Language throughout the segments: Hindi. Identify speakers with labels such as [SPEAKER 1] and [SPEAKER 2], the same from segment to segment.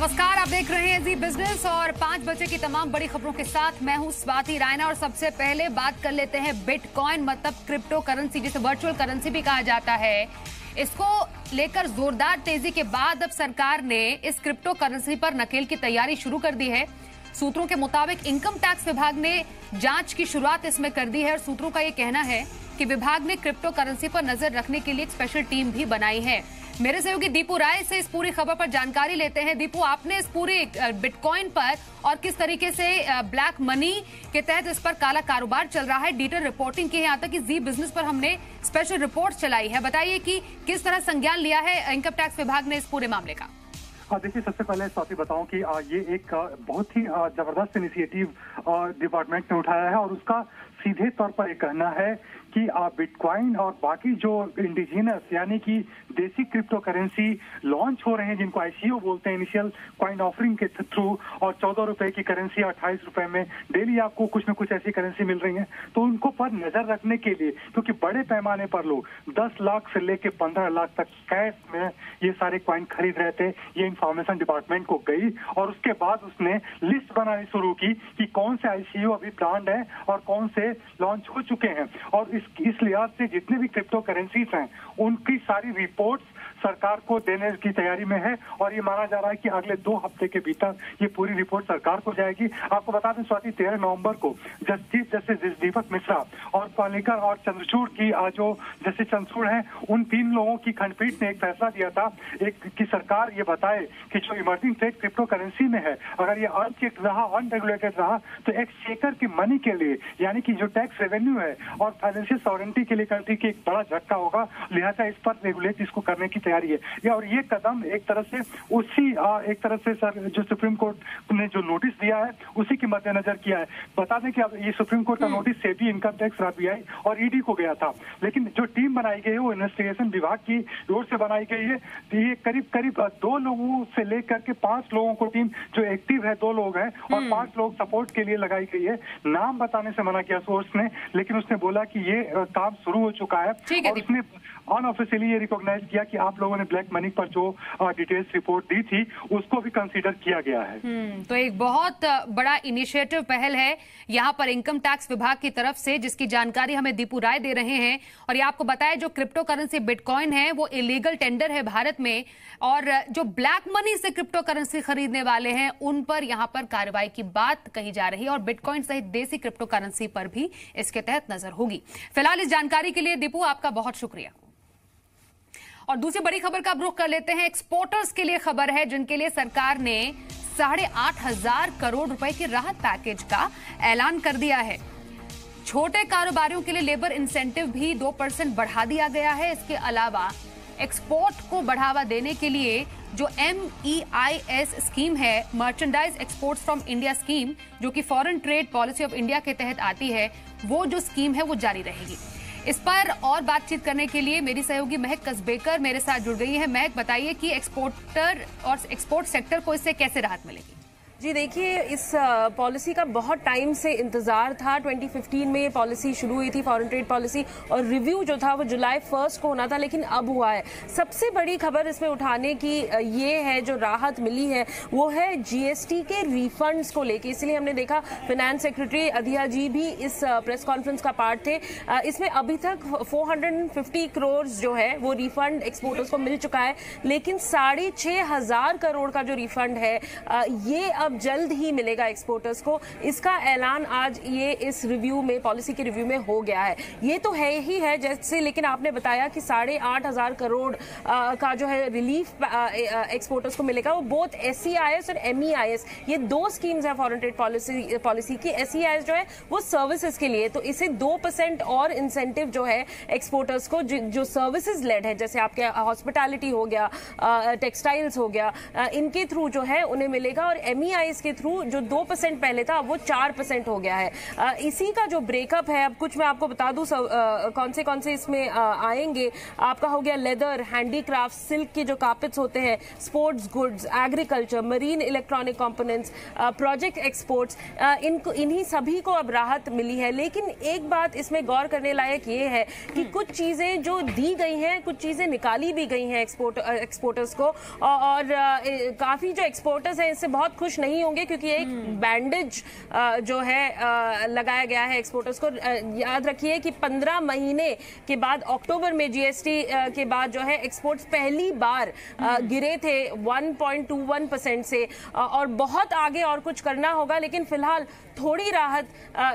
[SPEAKER 1] नमस्कार, आप देख रहे हैं जी बिजनेस और 5 बजे की तमाम बड़ी खबरों के साथ मैं हूं स्वाति रायना। और सबसे पहले बात कर लेते हैं बिटकॉइन, मतलब क्रिप्टो करेंसी जिसे वर्चुअल करेंसी भी कहा जाता है। इसको लेकर जोरदार तेजी के बाद अब सरकार ने इस क्रिप्टो करेंसी पर नकेल की तैयारी शुरू कर दी है। सूत्रों के मुताबिक इनकम टैक्स विभाग ने जांच की शुरुआत इसमें कर दी है और सूत्रों का ये कहना है कि विभाग ने क्रिप्टो करेंसी पर नजर रखने के लिए एक स्पेशल टीम भी बनाई है। मेरे सहयोगी दीपू राय से इस पूरी खबर पर जानकारी लेते हैं। दीपू, आपने इस पूरे बिटकॉइन पर और किस तरीके से ब्लैक मनी के तहत इस पर काला कारोबार चल रहा है डिटेल रिपोर्टिंग की है, यहाँ तक कि जी बिजनेस पर हमने स्पेशल रिपोर्ट चलाई है। बताइए कि किस तरह संज्ञान लिया है इनकम टैक्स विभाग ने इस पूरे मामले का।
[SPEAKER 2] देखिए, सबसे पहले स्वाति बताऊं कि ये एक बहुत ही जबरदस्त इनिशिएटिव डिपार्टमेंट ने उठाया है और उसका सीधे तौर पर ये कहना है कि बिटकॉइन और बाकी जो इंडिजिनस यानी कि देसी क्रिप्टो करेंसी लॉन्च हो रहे हैं, जिनको आईसीओ बोलते हैं, इनिशियल कॉइन ऑफरिंग के थ्रू, और 14 रुपए की करेंसी 28 रुपए में डेली आपको कुछ न कुछ ऐसी करेंसी मिल रही है, तो उनको पर नजर रखने के लिए, क्योंकि बड़े पैमाने पर लोग 10 लाख से लेके 15 लाख तक कैश में ये सारे कॉइन खरीद रहे थे। ये इंफॉर्मेशन डिपार्टमेंट को गई और उसके बाद उसने लिस्ट बनानी शुरू की कि कौन से आईसीओ अभी ब्रांड है और कौन से लॉन्च हो चुके हैं। और इस लिहाज से जितने भी क्रिप्टो करेंसीज हैं उनकी सारी रिपोर्ट्स सरकार को देने की तैयारी में है और ये माना जा रहा है कि अगले 2 हफ्ते के भीतर ये पूरी रिपोर्ट सरकार को जाएगी। आपको बता दें स्वाति, 13 नवंबर को जस्टिस दीपक मिश्रा और पालिकर और चंद्रचूड़ की जो जस्टिस चंद्रचूड़ हैं, उन 3 लोगों की खंडपीठ ने एक फैसला दिया था कि सरकार ये बताए कि जो इमर्जिंग ट्रेड क्रिप्टो करेंसी में है, अगर ये अनचेक्ड रहा, अनरेगुलेटेड रहा, तो एक्सचेकर की मनी के लिए यानी कि जो टैक्स रेवेन्यू है और फाइनेंशियल सॉवरेंटी के लिए कंट्री की एक बड़ा झटका होगा। लिहाजा इस पर रेगुलेट इसको करने की तैयारी है। और ये कदम एक तरह से एक तरह से सर जो सुप्रीम कोर्ट ने जो नोटिस दिया है उसी के मद्देनजर किया है। बता दें कि अब ये सुप्रीम कोर्ट का notice SEBI, income tax, RBI और ईडी को गया था, लेकिन जो टीम बनाई गई है वो इन्वेस्टिगेशन विभाग की ओर से बनाई गई है। तो ये करीब 2 लोगों से लेकर के 5 लोगों को टीम जो एक्टिव है 2 लोग हैं और 5 लोग सपोर्ट के लिए लगाई गई है। नाम बताने से मना किया सोर्स ने, लेकिन उसने बोला कि ये काम शुरू हो चुका है और उसने अनऑफिशियली ये रिकॉग्नाइज किया कि आप लोगों ने ब्लैक मनी पर जो डिटेल्स रिपोर्ट दी थी उसको भी कंसीडर किया गया है।
[SPEAKER 1] तो एक बहुत बड़ा इनिशिएटिव पहल है यहाँ पर इनकम टैक्स विभाग की तरफ से, जिसकी जानकारी हमें दीपू राय दे रहे हैं। और ये आपको बताया, जो क्रिप्टो करेंसी बिटकॉइन है वो इलीगल टेंडर है भारत में, और जो ब्लैक मनी से क्रिप्टो करेंसी खरीदने वाले हैं उन पर यहाँ पर कार्रवाई की बात कही जा रही है और बिटकॉइन सहित देसी क्रिप्टो करेंसी पर भी इसके तहत नजर होगी। फिलहाल इस जानकारी के लिए दीपू आपका बहुत शुक्रिया। और दूसरी बड़ी खबर का रुख कर लेते हैं। एक्सपोर्टर्स के लिए खबर है, जिनके लिए सरकार ने 8,500 करोड़ रुपए के राहत पैकेज का ऐलान कर दिया है। छोटे कारोबारियों के लिए लेबर इंसेंटिव भी 2% बढ़ा दिया गया है। इसके अलावा एक्सपोर्ट को बढ़ावा देने के लिए जो MEIS स्कीम है, merchandise exports from India scheme, जो कि foreign trade policy of India के तहत आती है, वो जो स्कीम है वो जारी रहेगी। इस पर और बातचीत करने के लिए मेरी सहयोगी महक कसबेकर मेरे साथ जुड़ गई है। महक, बताइए कि एक्सपोर्टर और एक्सपोर्ट सेक्टर को इससे कैसे राहत मिलेगी?
[SPEAKER 3] जी देखिए, इस पॉलिसी का बहुत टाइम से इंतजार था। 2015 में ये पॉलिसी शुरू हुई थी, फॉरेन ट्रेड पॉलिसी, और रिव्यू जो था वो जुलाई 1 को होना था, लेकिन अब हुआ है। सबसे बड़ी खबर इसमें उठाने की ये है, जो राहत मिली है वो है जीएसटी के रिफंड्स को लेके। इसलिए हमने देखा फाइनेंस सेक्रेटरी अधिया जी भी इस प्रेस कॉन्फ्रेंस का पार्ट थे। इसमें अभी तक 450 करोड़ जो है वो रिफंड एक्सपोर्टर्स को मिल चुका है, लेकिन 6,500 करोड़ का जो रिफंड है ये अब जल्द ही मिलेगा एक्सपोर्टर्स को। इसका ऐलान आज ये इस रिव्यू में, पॉलिसी के रिव्यू में हो गया है। ये तो है ही है जैसे, लेकिन आपने बताया कि 8,500 करोड़ का जो है रिलीफ एक्सपोर्टर्स को मिलेगा। वो बोथ SEIS और MEIS, ये 2 स्कीम्स है फॉरेन ट्रेड पॉलिसी की। SEIS जो है वो सर्विसेज के लिए, तो इसे 2% और इंसेंटिव जो है एक्सपोर्टर्स को जो सर्विसेज लेड है, जैसे आपके हॉस्पिटैलिटी हो गया, टेक्सटाइल्स हो गया, इनके थ्रू जो है उन्हें मिलेगा। और MEIS एफसीआई के थ्रू जो 2% पहले था अब वो 4% हो गया है। इसी का जो ब्रेकअप है, अब कुछ मैं आपको बता दूं कौन से इसमें आएंगे। आपका हो गया लेदर, हैंडीक्राफ्ट, सिल्क के जो कार्पेट्स होते हैं, sports goods, agriculture, marine electronic components, project exports, इन्हीं सभी को अब राहत मिली है। लेकिन एक बात इसमें गौर करने लायक ये है कि कुछ चीजें जो दी गई हैं, कुछ चीजें निकाली भी गई हैं एक्सपोर्टर्स को, और काफी जो एक्सपोर्टर्स हैं इससे बहुत खुश नहीं होंगे, क्योंकि एक बैंडेज जो है लगाया गया है एक्सपोर्टर्स को। याद रखिए कि 15 महीने के बाद अक्टूबर में जीएसटी के बाद जो है एक्सपोर्ट्स पहली बार गिरे थे 1.21% से, और बहुत आगे और कुछ करना होगा। लेकिन फिलहाल थोड़ी राहत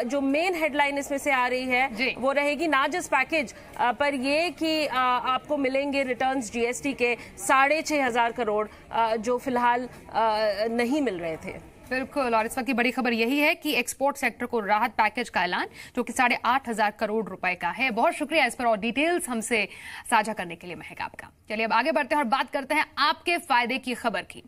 [SPEAKER 3] जो मेन हेडलाइन इसमें से आ रही है वो रहेगी नाजस पैकेज पर ये कि आपको मिलेंगे रिटर्न्स जीएसटी के 6,500 करोड़ जो फिलहाल नहीं मिल रहे थे।
[SPEAKER 1] बिल्कुल, और इस वक्त की बड़ी खबर यही है कि एक्सपोर्ट सेक्टर को राहत पैकेज का ऐलान जो कि 8,500 करोड़ रुपए का है। बहुत शुक्रिया इस पर और डिटेल्स हमसे साझा करने के लिए महक आपका। चलिए अब आगे बढ़ते हैं और बात करते हैं आपके फायदे की खबर की।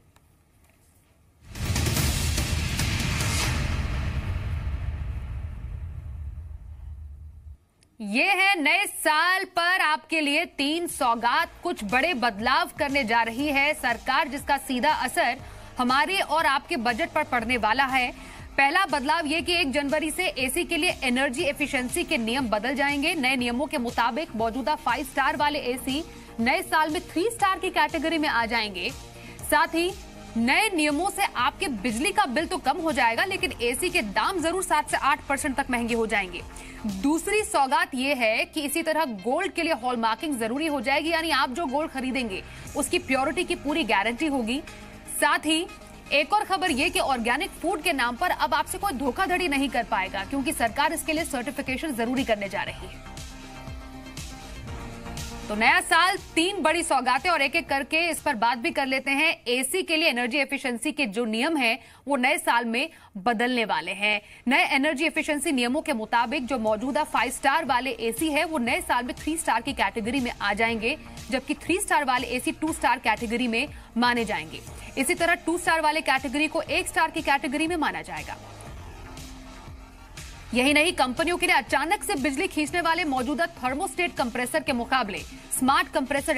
[SPEAKER 1] ये है नए साल पर आपके लिए 3 सौगात। कुछ बड़े बदलाव करने जा रही है सरकार, जिसका सीधा असर हमारे और आपके बजट पर पड़ने वाला है। पहला बदलाव ये कि 1 जनवरी से एसी के लिए एनर्जी एफिशिएंसी के नियम बदल जाएंगे। नए नियमों के मुताबिक मौजूदा 5 स्टार वाले एसी नए साल में 3 स्टार की कैटेगरी में आ जाएंगे। साथ ही नए नियमों से आपके बिजली का बिल तो कम हो जाएगा, लेकिन एसी के दाम जरूर 7 से 8% तक महंगे हो जाएंगे। दूसरी सौगात यह है कि इसी तरह गोल्ड के लिए हॉलमार्किंग जरूरी हो जाएगी, यानी आप जो गोल्ड खरीदेंगे उसकी प्योरिटी की पूरी गारंटी होगी। साथ ही एक और खबर यह कि ऑर्गेनिक फूड के नाम पर अब आपसे कोई धोखाधड़ी नहीं कर पाएगा, क्योंकि सरकार इसके लिए सर्टिफिकेशन जरूरी करने जा रही है। तो नया साल 3 बड़ी सौगातें, और एक एक करके इस पर बात भी कर लेते हैं। एसी के लिए एनर्जी एफिशिएंसी के जो नियम हैं वो नए साल में बदलने वाले हैं। नए एनर्जी एफिशिएंसी नियमों के मुताबिक जो मौजूदा 5 स्टार वाले एसी है वो नए साल में 3 स्टार की कैटेगरी में आ जाएंगे, जबकि 3 स्टार वाले एसी 2 स्टार कैटेगरी में माने जाएंगे। इसी तरह 2 स्टार वाले कैटेगरी को 1 स्टार की कैटेगरी में माना जाएगा। यही नहीं, कंपनियों के लिए अचानक से बिजली खींचने वाले मौजूदा थर्मोस्टेट कंप्रेसर के मुकाबले स्मार्ट कंप्रेसर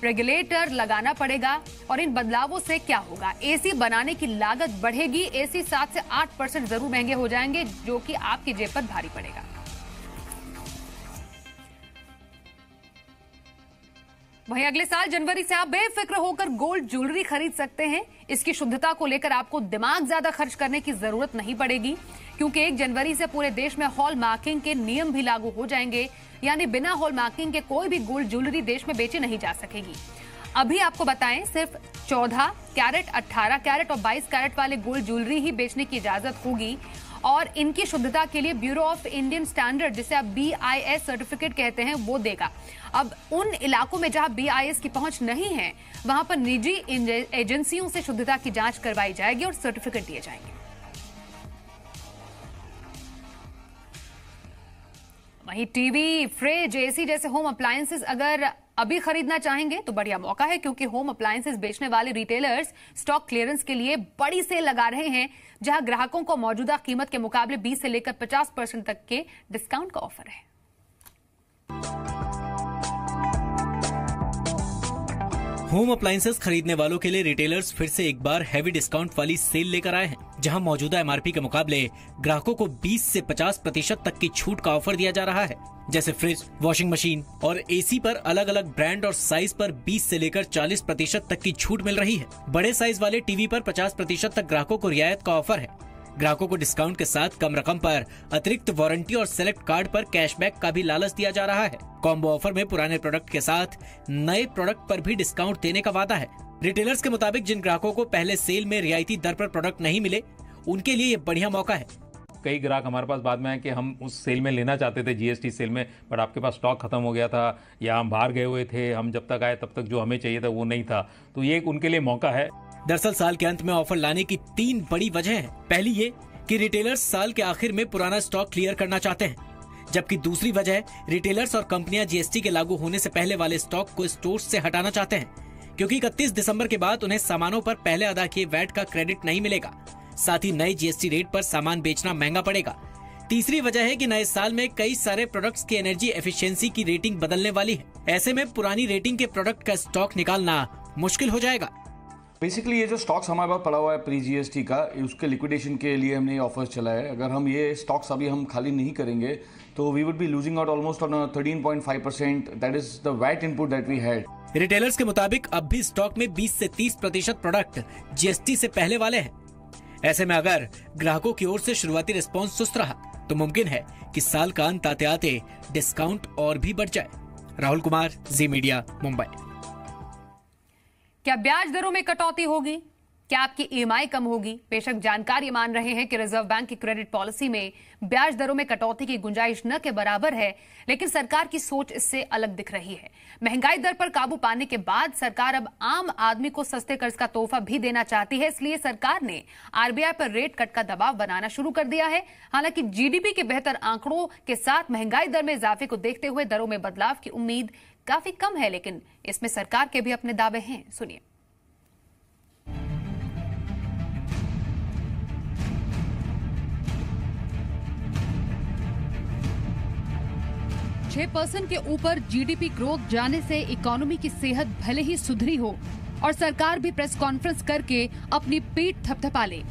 [SPEAKER 1] रेगुलेटर लगाना पड़ेगा। और इन बदलावों से क्या होगा? एसी बनाने की लागत बढ़ेगी। एसी 7 से 8% जरूर महंगे हो जाएंगे, जो कि आपकी जेब पर भारी पड़ेगा। वहीं अगले साल जनवरी से आप बेफिक्र होकर गोल्ड ज्वेलरी खरीद सकते हैं। इसकी शुद्धता को लेकर आपको दिमाग ज्यादा खर्च करने की जरूरत नहीं पड़ेगी, क्योंकि 1 जनवरी से पूरे देश में हॉल मार्किंग के नियम भी लागू हो जाएंगे, यानी बिना हॉल मार्किंग के कोई भी गोल्ड ज्वेलरी देश में बेची नहीं जा सकेगी। अभी आपको बताएं, सिर्फ 14 कैरेट, 18 कैरेट और 22 कैरेट वाले गोल्ड ज्वेलरी ही बेचने की इजाजत होगी, और इनकी शुद्धता के लिए ब्यूरो ऑफ इंडियन स्टैंडर्ड, जिसे आप BIS सर्टिफिकेट कहते हैं, वो देगा। अब उन इलाकों में जहां BIS की पहुंच नहीं है, वहां पर निजी एजेंसियों से शुद्धता की जांच करवाई जाएगी और सर्टिफिकेट दिए जाएंगे। वहीं टीवी, फ्रिज, एसी जैसे होम अप्लायंसेस अगर अभी खरीदना चाहेंगे तो बढ़िया मौका है, क्योंकि होम अप्लायंसेस बेचने वाले रिटेलर्स स्टॉक क्लियरेंस के लिए बड़ी सेल लगा रहे हैं, जहां ग्राहकों को मौजूदा कीमत के मुकाबले 20 से लेकर 50% तक के डिस्काउंट का ऑफर है।
[SPEAKER 4] होम अप्लायंसेस खरीदने वालों के लिए रिटेलर्स फिर से एक बार हैवी डिस्काउंट वाली सेल लेकर आए हैं, जहां मौजूदा MRP के मुकाबले ग्राहकों को 20 से 50% तक की छूट का ऑफर दिया जा रहा है। जैसे फ्रिज, वॉशिंग मशीन और एसी पर अलग अलग ब्रांड और साइज पर 20 से लेकर 40% तक की छूट मिल रही है। बड़े साइज वाले टीवी पर 50% तक ग्राहकों को रियायत का ऑफर है। ग्राहकों को डिस्काउंट के साथ कम रकम पर अतिरिक्त वारंटी और सेलेक्ट कार्ड पर कैशबैक का भी लालच दिया जा रहा है। कॉम्बो ऑफर में पुराने प्रोडक्ट के साथ नए प्रोडक्ट पर भी डिस्काउंट देने का वादा है। रिटेलर्स के मुताबिक जिन ग्राहकों को पहले सेल में रियायती दर पर प्रोडक्ट नहीं मिले, उनके लिए ये बढ़िया मौका है।
[SPEAKER 5] कई ग्राहक हमारे पास बाद में आए कि हम उस सेल में लेना चाहते थे, GST सेल में, बट आपके पास स्टॉक खत्म हो गया था या हम बाहर गए हुए थे, हम जब तक आए तब तक जो हमें चाहिए था वो नहीं था। तो ये उनके लिए मौका है।
[SPEAKER 4] दरअसल साल के अंत में ऑफर लाने की 3 बड़ी वजह है। पहली ये कि रिटेलर्स साल के आखिर में पुराना स्टॉक क्लियर करना चाहते हैं, जबकि दूसरी वजह रिटेलर्स और कंपनियां GST के लागू होने से पहले वाले स्टॉक को स्टोर से हटाना चाहते हैं, क्योंकि 31 दिसंबर के बाद उन्हें सामानों पर पहले अदा किए वैट का क्रेडिट नहीं मिलेगा। साथ ही नए जीएसटी रेट पर सामान बेचना महंगा पड़ेगा। तीसरी वजह है कि नए साल में कई सारे प्रोडक्ट्स की एनर्जी एफिशिएंसी की रेटिंग बदलने वाली है। ऐसे में पुरानी रेटिंग के प्रोडक्ट का स्टॉक निकालना मुश्किल हो जाएगा।
[SPEAKER 6] बेसिकली ये जो स्टॉक्स हमारे पास पड़ा हुआ है प्री जीएसटी का, उसके लिक्विडेशन के लिए हमने ये ऑफर्स चला है। अगर हम ये स्टॉक्स अभी हम खाली नहीं करेंगे तो we would be losing out almost on 13.5%। That is the VAT input that we had.
[SPEAKER 4] Retailers के मुताबिक अब भी स्टॉक में 20 से 30% प्रोडक्ट जीएसटी से पहले वाले हैं। ऐसे में अगर ग्राहकों की ओर से शुरुआती रिस्पांस सुस्त रहा तो मुमकिन है कि साल का अंत आते आते डिस्काउंट और भी बढ़ जाए। राहुल कुमार, जी मीडिया, मुंबई।
[SPEAKER 1] क्या ब्याज दरों में कटौती होगी? क्या आपकी ईएमआई कम होगी? बेशक जानकारी मान रहे हैं कि रिजर्व बैंक की क्रेडिट पॉलिसी में ब्याज दरों में कटौती की गुंजाइश न के बराबर है, लेकिन सरकार की सोच इससे अलग दिख रही है। महंगाई दर पर काबू पाने के बाद सरकार अब आम आदमी को सस्ते कर्ज का तोहफा भी देना चाहती है। इसलिए सरकार ने आरबीआई पर रेट कट का दबाव बनाना शुरू कर दिया है। हालांकि जीडीपी के बेहतर आंकड़ों के साथ महंगाई दर में इजाफे को देखते हुए दरों में बदलाव की उम्मीद काफी कम है, लेकिन इसमें सरकार के भी अपने दावे हैं। सुनिए। 6% के ऊपर जीडीपी ग्रोथ जाने से इकोनॉमी की सेहत भले ही सुधरी हो और सरकार भी प्रेस कॉन्फ्रेंस करके अपनी पीठ थपथपा ले,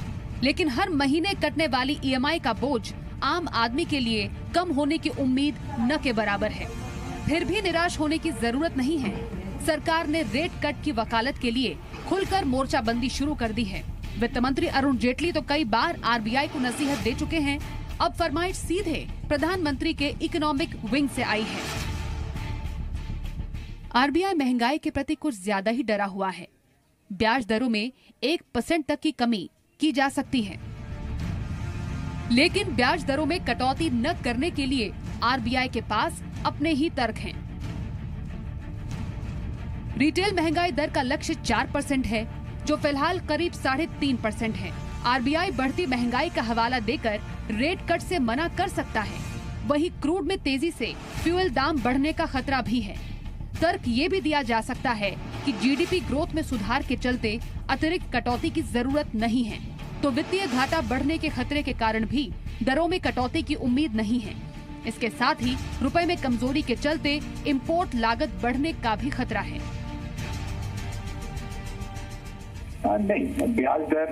[SPEAKER 1] लेकिन हर महीने कटने वाली ईएमआई का बोझ आम आदमी के लिए कम होने की उम्मीद न के बराबर है। फिर भी निराश होने की जरूरत नहीं है। सरकार ने रेट कट की वकालत के लिए खुलकर मोर्चाबंदी शुरू कर दी है। वित्त मंत्री अरुण जेटली तो कई बार आरबीआई को नसीहत दे चुके हैं। अब फरमाइश सीधे प्रधानमंत्री के इकोनॉमिक विंग से आई है। आरबीआई महंगाई के प्रति कुछ ज्यादा ही डरा हुआ है। ब्याज दरों में 1% तक की कमी की जा सकती है, लेकिन ब्याज दरों में कटौती न करने के लिए आरबीआई के पास अपने ही तर्क हैं। रिटेल महंगाई दर का लक्ष्य 4% है, जो फिलहाल करीब 3.5% है। आरबीआई बढ़ती महंगाई का हवाला देकर रेट कट से मना कर सकता है। वहीं क्रूड में तेजी से फ्यूल दाम बढ़ने का खतरा भी है। तर्क ये भी दिया जा सकता है कि जीडीपी ग्रोथ में सुधार के चलते अतिरिक्त कटौती की जरूरत नहीं है, तो वित्तीय घाटा बढ़ने के खतरे के कारण भी दरों में कटौती की उम्मीद नहीं है। इसके साथ ही रुपए में कमजोरी के चलते इम्पोर्ट लागत बढ़ने का भी खतरा है।
[SPEAKER 7] नहीं, ब्याज दर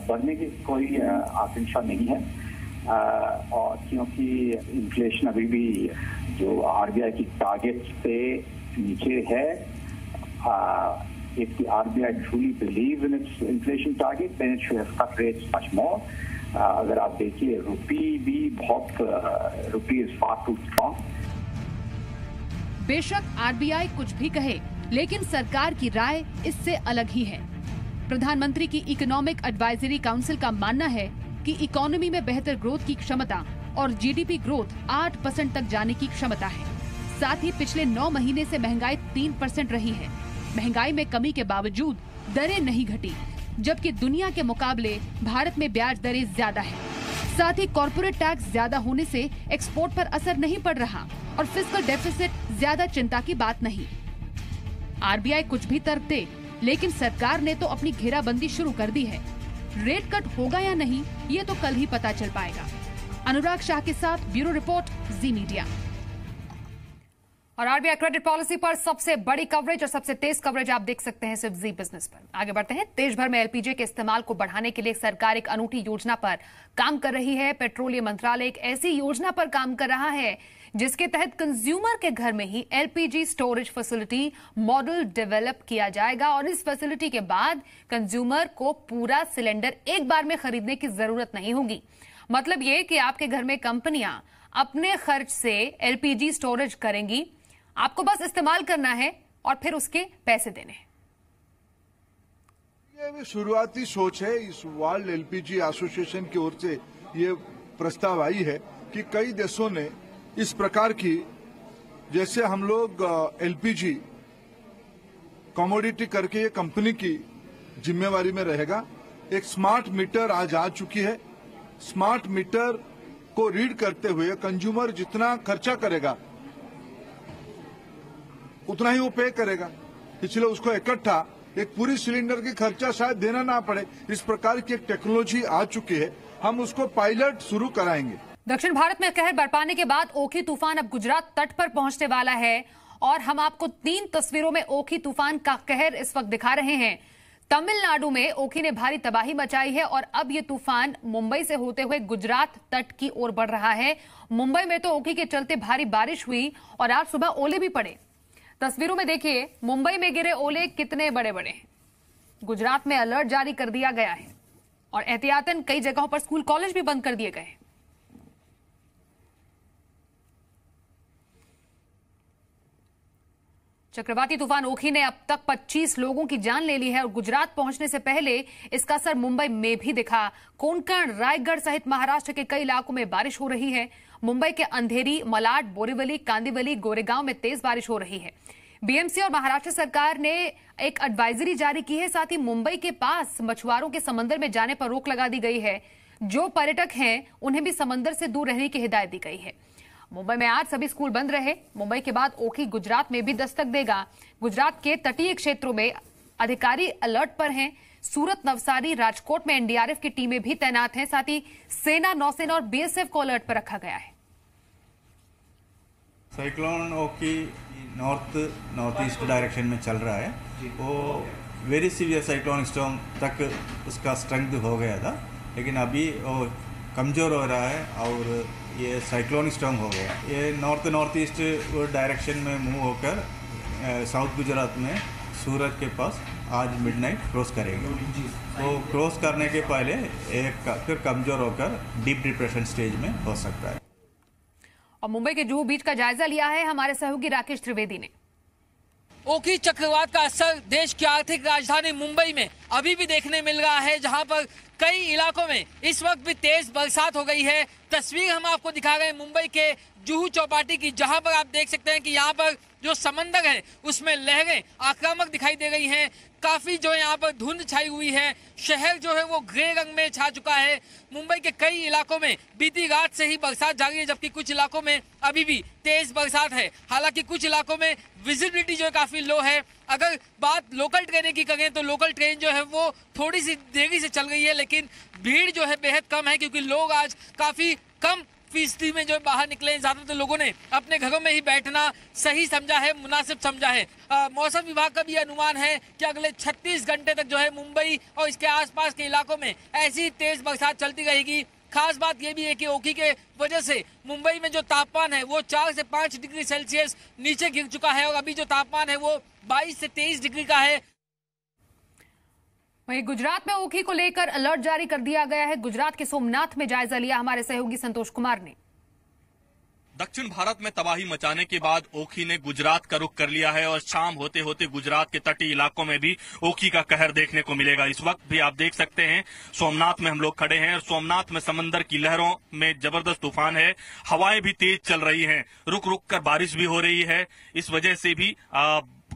[SPEAKER 7] बढ़ने की कोई आशंका नहीं है, और क्योंकि इन्फ्लेशन अभी भी जो आरबीआई की टारगेट से नीचे है। If the RBI truly believes in its inflation target, then it should have cut rates much more. अगर आप देखिए रुपी भी बहुत rupee is far too strong.
[SPEAKER 1] बेशक आरबीआई कुछ भी कहे, लेकिन सरकार की राय इससे अलग ही है। प्रधानमंत्री की इकोनॉमिक एडवाइजरी काउंसिल का मानना है कि इकोनॉमी में बेहतर ग्रोथ की क्षमता और जीडीपी ग्रोथ 8% तक जाने की क्षमता है। साथ ही पिछले 9 महीने से महंगाई 3% रही है। महंगाई में कमी के बावजूद दरें नहीं घटी, जबकि दुनिया के मुकाबले भारत में ब्याज दरें ज्यादा है। साथ ही कॉर्पोरेट टैक्स ज्यादा होने से एक्सपोर्ट पर असर नहीं पड़ रहा और फिस्कल डेफिसिट ज्यादा चिंता की बात नहीं। आरबीआई कुछ भी तर्क दे, लेकिन सरकार ने तो अपनी घेराबंदी शुरू कर दी है। रेट कट होगा या नहीं, ये तो कल ही पता चल पाएगा। अनुराग शाह के साथ ब्यूरो रिपोर्ट, जी मीडिया। और आरबीआई क्रेडिट पॉलिसी पर सबसे बड़ी कवरेज और सबसे तेज कवरेज आप देख सकते हैं सिर्फ जी बिजनेस पर। आगे बढ़ते हैं। देश भर में एलपीजी के इस्तेमाल को बढ़ाने के लिए सरकार एक अनूठी योजना पर काम कर रही है। पेट्रोलियम मंत्रालय एक ऐसी योजना पर काम कर रहा है जिसके तहत कंज्यूमर के घर में ही LPG storage facility model develop किया जाएगा और इस फैसिलिटी के बाद कंज्यूमर को पूरा सिलेंडर एक बार में खरीदने की जरूरत नहीं होगी। मतलब ये कि आपके घर में कंपनियां अपने खर्च से एलपीजी स्टोरेज करेंगी, आपको बस इस्तेमाल करना है और फिर उसके पैसे देने हैं।
[SPEAKER 8] ये शुरुआती सोच है। इस वर्ल्ड एलपीजी एसोसिएशन की ओर से ये प्रस्ताव आई है कि कई देशों ने इस प्रकार की, जैसे हम लोग एलपीजी कमोडिटी करके ये कंपनी की जिम्मेवारी में रहेगा। एक स्मार्ट मीटर आज आ चुकी है। स्मार्ट मीटर को रीड करते हुए कंज्यूमर जितना खर्चा करेगा उतना ही वो पे करेगा। इसलिए उसको इकट्ठा एक पूरी सिलेंडर की खर्चा शायद देना ना पड़े, इस प्रकार की एक टेक्नोलॉजी आ चुकी है। हम उसको पायलट शुरू कराएंगे।
[SPEAKER 1] दक्षिण भारत में कहर बरपाने के बाद ओखी तूफान अब गुजरात तट पर पहुंचने वाला है और हम आपको 3 तस्वीरों में ओखी तूफान का कहर इस वक्त दिखा रहे हैं। तमिलनाडु में ओखी ने भारी तबाही मचाई है और अब ये तूफान मुंबई से होते हुए गुजरात तट की ओर बढ़ रहा है। मुंबई में तो ओखी के चलते भारी बारिश हुई और आज सुबह ओले भी पड़े। तस्वीरों में देखिए मुंबई में गिरे ओले कितने बड़े बड़े हैं। गुजरात में अलर्ट जारी कर दिया गया है और एहतियातन कई जगहों पर स्कूल कॉलेज भी बंद कर दिए गए हैं। चक्रवाती तूफान ओखी ने अब तक 25 लोगों की जान ले ली है और गुजरात पहुंचने से पहले इसका असर मुंबई में भी दिखा। कोंकण, रायगढ़ सहित महाराष्ट्र के कई इलाकों में बारिश हो रही है। मुंबई के अंधेरी, मलाड, बोरीवली, कांदिवली, गोरेगांव में तेज बारिश हो रही है। बीएमसी और महाराष्ट्र सरकार ने एक एडवाइजरी जारी की है। साथ ही मुंबई के पास मछुआरों के समंदर में जाने पर रोक लगा दी गई है। जो पर्यटक हैं उन्हें भी समंदर से दूर रहने की हिदायत दी गई है। मुंबई में आज सभी स्कूल बंद रहे। मुंबई के बाद ओखी गुजरात में भी दस्तक देगा। गुजरात के तटीय क्षेत्रों में अधिकारी अलर्ट पर हैं। सूरत, नवसारी, राजकोट में एनडीआरएफ की टीमें भी तैनात हैं। साथ ही सेना, नौसेना और बीएसएफ को अलर्ट पर रखा गया है।
[SPEAKER 9] साइक्लोन ओखी नॉर्थ ईस्ट डायरेक्शन में चल रहा है। वो वेरी सीवियर साइक्लोनिक स्टॉर्म तक उसका स्ट्रेंथ हो गया था, लेकिन अभी वो कमज़ोर हो रहा है और ये साइक्लोनिक स्टॉर्म हो गया। ये नॉर्थ ईस्ट डायरेक्शन में मूव होकर साउथ गुजरात में सूरत के पास आज मिडनाइट क्रॉस करेंगे। तो क्रॉस करने के पहले फिर कमज़ोर होकर डीप डिप्रेशन स्टेज में हो सकता है।
[SPEAKER 1] और मुंबई के जुहू बीच का जायजा लिया है हमारे सहयोगी राकेश त्रिवेदी ने।
[SPEAKER 10] ओखी चक्रवात का असर देश की आर्थिक राजधानी मुंबई में अभी भी देखने मिल रहा है, जहां पर कई इलाकों में इस वक्त भी तेज बरसात हो गई है। तस्वीर हम आपको दिखा रहे हैं मुंबई के जुहू चौपाटी की, जहां पर आप देख सकते हैं कि यहाँ पर जो समंदर है उसमें लहरें आक्रामक दिखाई दे रही हैं। काफी जो है यहाँ पर धुंध छाई हुई है। शहर जो है वो ग्रे रंग में छा चुका है। मुंबई के कई इलाकों में बीती रात से ही बरसात जारी है, जबकि कुछ इलाकों में अभी भी तेज बरसात है। हालांकि कुछ इलाकों में विजिबिलिटी जो है काफी लो है। अगर बात लोकल ट्रेन की करें तो लोकल ट्रेन जो है वो थोड़ी सी देरी से चल रही है, लेकिन भीड़ जो है बेहद कम है, क्योंकि लोग आज काफी कम फीसदी में जो बाहर निकले। ज्यादातर लोगों ने अपने घरों में ही बैठना सही समझा है, मुनासिब समझा है। मौसम विभाग का भी अनुमान है कि अगले 36 घंटे तक जो है मुंबई और इसके आसपास के इलाकों में ऐसी तेज बरसात चलती रहेगी। खास बात यह भी है कि ओखी के वजह से मुंबई में जो तापमान है वो 4 से 5 डिग्री सेल्सियस नीचे गिर चुका है और अभी जो तापमान है वो 22 से 23 डिग्री का है।
[SPEAKER 1] वहीं गुजरात में ओखी को लेकर अलर्ट जारी कर दिया गया है। गुजरात के सोमनाथ में जायजा लिया हमारे सहयोगी संतोष कुमार ने।
[SPEAKER 11] दक्षिण भारत में तबाही मचाने के बाद ओखी ने गुजरात का रुख कर लिया है और शाम होते होते गुजरात के तटीय इलाकों में भी ओखी का कहर देखने को मिलेगा। इस वक्त भी आप देख सकते हैं सोमनाथ में हम लोग खड़े हैं और सोमनाथ में समंदर की लहरों में जबरदस्त तूफान है। हवाएं भी तेज चल रही हैं, रुक रुक कर बारिश भी हो रही है। इस वजह से भी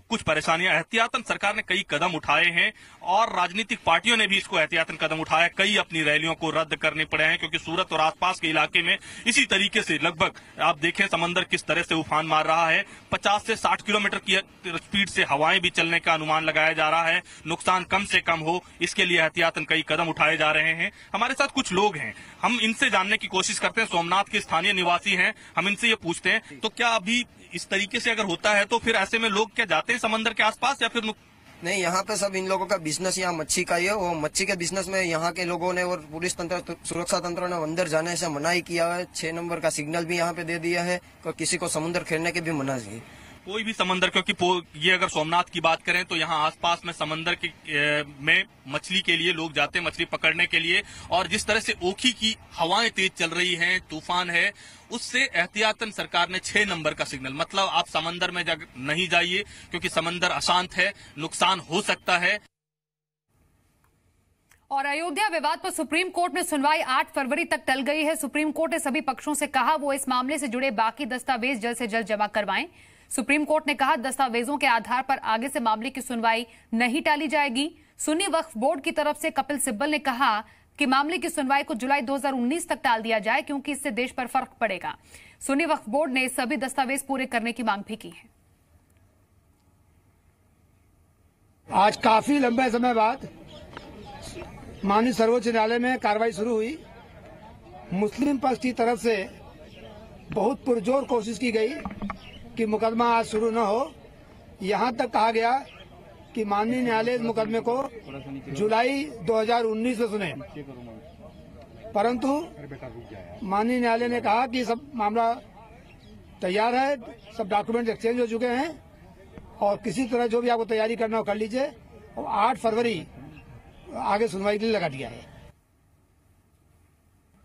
[SPEAKER 11] कुछ परेशानियां, एहतियातन सरकार ने कई कदम उठाए हैं और राजनीतिक पार्टियों ने भी इसको एहतियातन कदम उठाया। कई अपनी रैलियों को रद्द करने पड़े हैं, क्योंकि सूरत और आसपास के इलाके में इसी तरीके से लगभग आप देखें समंदर किस तरह से उफान मार रहा है। 50 से 60 किलोमीटर की स्पीड से हवाएं भी चलने का अनुमान लगाया जा रहा है। नुकसान कम से कम हो, इसके लिए एहतियातन कई कदम उठाए जा रहे हैं। हमारे साथ कुछ लोग हैं, हम इनसे जानने की कोशिश करते हैं। सोमनाथ के स्थानीय निवासी हैं, हम इनसे ये पूछते हैं तो क्या अभी इस तरीके से अगर होता है तो फिर ऐसे में लोग क्या जाते हैं समंदर के आसपास या फिर
[SPEAKER 12] नहीं? यहाँ पे सब इन लोगों का बिजनेस यहाँ मच्छी का ही है। वो मच्छी के बिजनेस में यहाँ के लोगों ने और पुलिस तंत्र, सुरक्षा तंत्र ने अंदर जाने से मनाही किया है। 6 नंबर का सिग्नल भी यहाँ पे दे दिया है और किसी को समुद्र खेलने की भी मना की।
[SPEAKER 11] कोई भी समंदर, क्योंकि ये अगर सोमनाथ की बात करें तो यहाँ आसपास में समंदर में मछली के लिए लोग जाते हैं, मछली पकड़ने के लिए। और जिस तरह से ओखी की हवाएं तेज चल रही हैं, तूफान है, उससे एहतियातन सरकार ने 6 नंबर का सिग्नल, मतलब आप समंदर में नहीं जाइए क्योंकि समंदर अशांत है, नुकसान हो सकता है।
[SPEAKER 1] और अयोध्या विवाद पर सुप्रीम कोर्ट में सुनवाई 8 फरवरी तक टल गई है। सुप्रीम कोर्ट ने सभी पक्षों से कहा वो इस मामले से जुड़े बाकी दस्तावेज जल्द से जल्द जमा करवाएं। सुप्रीम कोर्ट ने कहा दस्तावेजों के आधार पर आगे से मामले की सुनवाई नहीं टाली जाएगी। सुन्नी वक्फ बोर्ड की तरफ से कपिल सिब्बल ने कहा कि मामले की सुनवाई को जुलाई 2019 तक टाल दिया जाए, क्योंकि इससे देश पर फर्क पड़ेगा। सुन्नी वक्फ बोर्ड ने सभी दस्तावेज पूरे करने की मांग भी की है।
[SPEAKER 13] आज काफी लंबे समय बाद माननीय सर्वोच्च न्यायालय में कार्रवाई शुरू हुई। मुस्लिम पक्ष की तरफ से बहुत पुरजोर कोशिश की गई कि मुकदमा आज शुरू न हो। यहां तक कहा गया कि माननीय न्यायालय इस मुकदमे को जुलाई 2019 में सुने, परंतु माननीय न्यायालय ने कहा कि सब मामला तैयार है, सब डॉक्यूमेंट एक्सचेंज हो चुके हैं और किसी तरह जो भी आपको तैयारी करना हो कर लीजिए। और 8 फरवरी आगे सुनवाई के लिए लगा दिया है।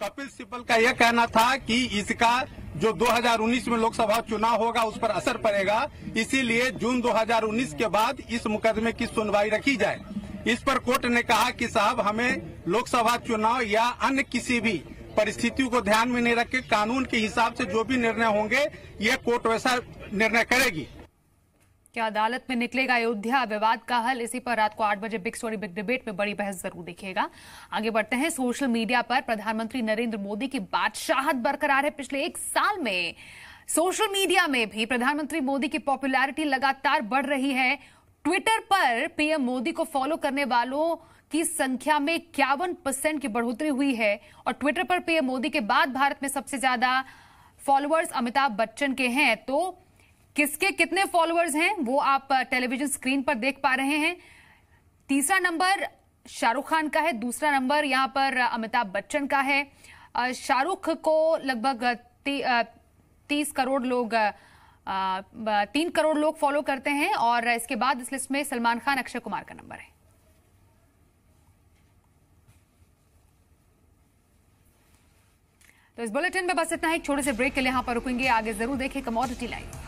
[SPEAKER 14] कपिल सिब्बल का यह कहना था कि इसका जो 2019 में लोकसभा चुनाव होगा उस पर असर पड़ेगा, इसीलिए जून 2019 के बाद इस मुकदमे की सुनवाई रखी जाए। इस पर कोर्ट ने कहा कि साहब हमें लोकसभा चुनाव या अन्य किसी भी परिस्थितियों को ध्यान में नहीं रख के कानून के हिसाब से जो भी निर्णय होंगे ये कोर्ट वैसा निर्णय करेगी।
[SPEAKER 1] क्या अदालत में निकलेगा अयोध्या विवाद का हल? इसी पर रात को 8 बजे बिग स्टोरी बिग डिबेट में बड़ी बहस जरूर देखिएगा। आगे बढ़ते हैं। सोशल मीडिया पर प्रधानमंत्री नरेंद्र मोदी की बादशाहत बरकरार है। पिछले 1 साल में सोशल मीडिया में भी प्रधानमंत्री मोदी की पॉपुलैरिटी लगातार बढ़ रही है। ट्विटर पर पीएम मोदी को फॉलो करने वालों की संख्या में 51% की बढ़ोतरी हुई है और ट्विटर पर पीएम मोदी के बाद भारत में सबसे ज्यादा फॉलोअर्स अमिताभ बच्चन के हैं। तो किसके कितने फॉलोअर्स हैं वो आप टेलीविजन स्क्रीन पर देख पा रहे हैं। तीसरा नंबर शाहरुख खान का है, दूसरा नंबर यहां पर अमिताभ बच्चन का है। शाहरुख को लगभग 30 करोड़ लोग 3 करोड़ लोग फॉलो करते हैं और इसके बाद इस लिस्ट में सलमान खान, अक्षय कुमार का नंबर है। तो इस बुलेटिन में बस इतना ही। एक छोटे से ब्रेक के लिए यहां पर रुकेंगे। आगे जरूर देखें कमोडिटी लाइव।